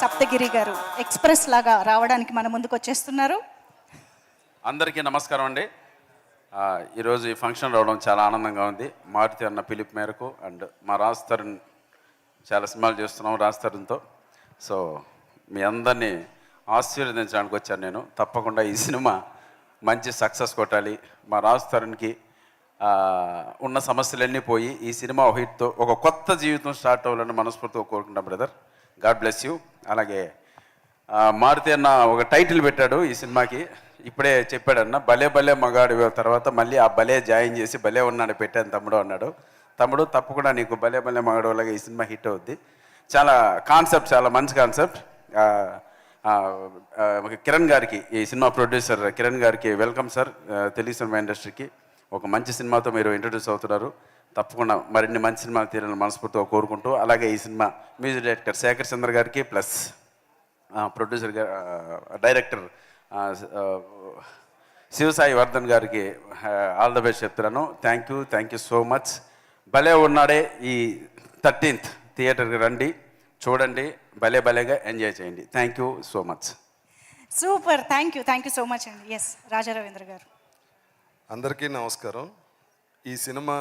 సప్తగిరి గారు ఎక్స్ప్రెస్ లాగా రావడానికి మన ముందుకు వచ్చేస్తున్నారు. అందరికీ నమస్కారం అండి. ఈరోజు ఈ ఫంక్షన్ రావడం చాలా ఆనందంగా ఉంది. మారుతి అన్న పిలుపు మేరకు అండ్ మా రాజ్ తరుణ్ చాలా సినిమాలు చేస్తున్నాం రాజ్ తరుణ్తో. సో మీ అందరినీ ఆశీర్వదించడానికి వచ్చాను నేను. తప్పకుండా ఈ సినిమా మంచి సక్సెస్ కొట్టాలి. మా రాజ్ తరుణ్కి ఉన్న సమస్యలన్నీ పోయి ఈ సినిమా హిట్తో ఒక కొత్త జీవితం స్టార్ట్ అవ్వాలని మనస్ఫూర్తిగా కోరుకుంటాం బ్రదర్. God bless you. అలాగే మారుతి అన్న ఒక టైటిల్ పెట్టాడు ఈ సినిమాకి. ఇప్పుడే చెప్పాడన్న భలే భలే మగాడు. తర్వాత మళ్ళీ ఆ భలే జాయిన్ చేసి భలే ఉన్నాడు పెట్టాను తమ్ముడు అన్నాడు. తమ్ముడు తప్పకుండా నీకు భలే భలే మగాడు లాగా ఈ సినిమా హిట్ అవుద్ది. చాలా కాన్సెప్ట్, చాలా మంచి కాన్సెప్ట్. కిరణ్ గారికి, ఈ సినిమా ప్రొడ్యూసర్ కిరణ్ గారికి వెల్కమ్ సార్. తెలుగు సినిమా ఇండస్ట్రీకి ఒక మంచి సినిమాతో మీరు ఇంట్రడ్యూస్ అవుతున్నారు. తప్పకుండా మరిన్ని మంచి సినిమాలు తీరాలని మనస్ఫూర్తిగా కోరుకుంటూ, అలాగే ఈ సినిమా మ్యూజిక్ డైరెక్టర్ శేఖర్ చంద్ర గారికి plus producer director Shivasai Vardhan గారికి ఆల్ ద బెస్ట్ చెప్తున్నాను. Thank you so much. భలే ఉన్నాడే ఈ 13th థియేటర్కి రండి, చూడండి, భలే భలేగా ఎంజాయ్ చేయండి. Thank you so much. Super. Thank you so much అండి. ఎస్ రాజా రవీంద్ర గారు. అందరికీ నమస్కారం. ఈ సినిమా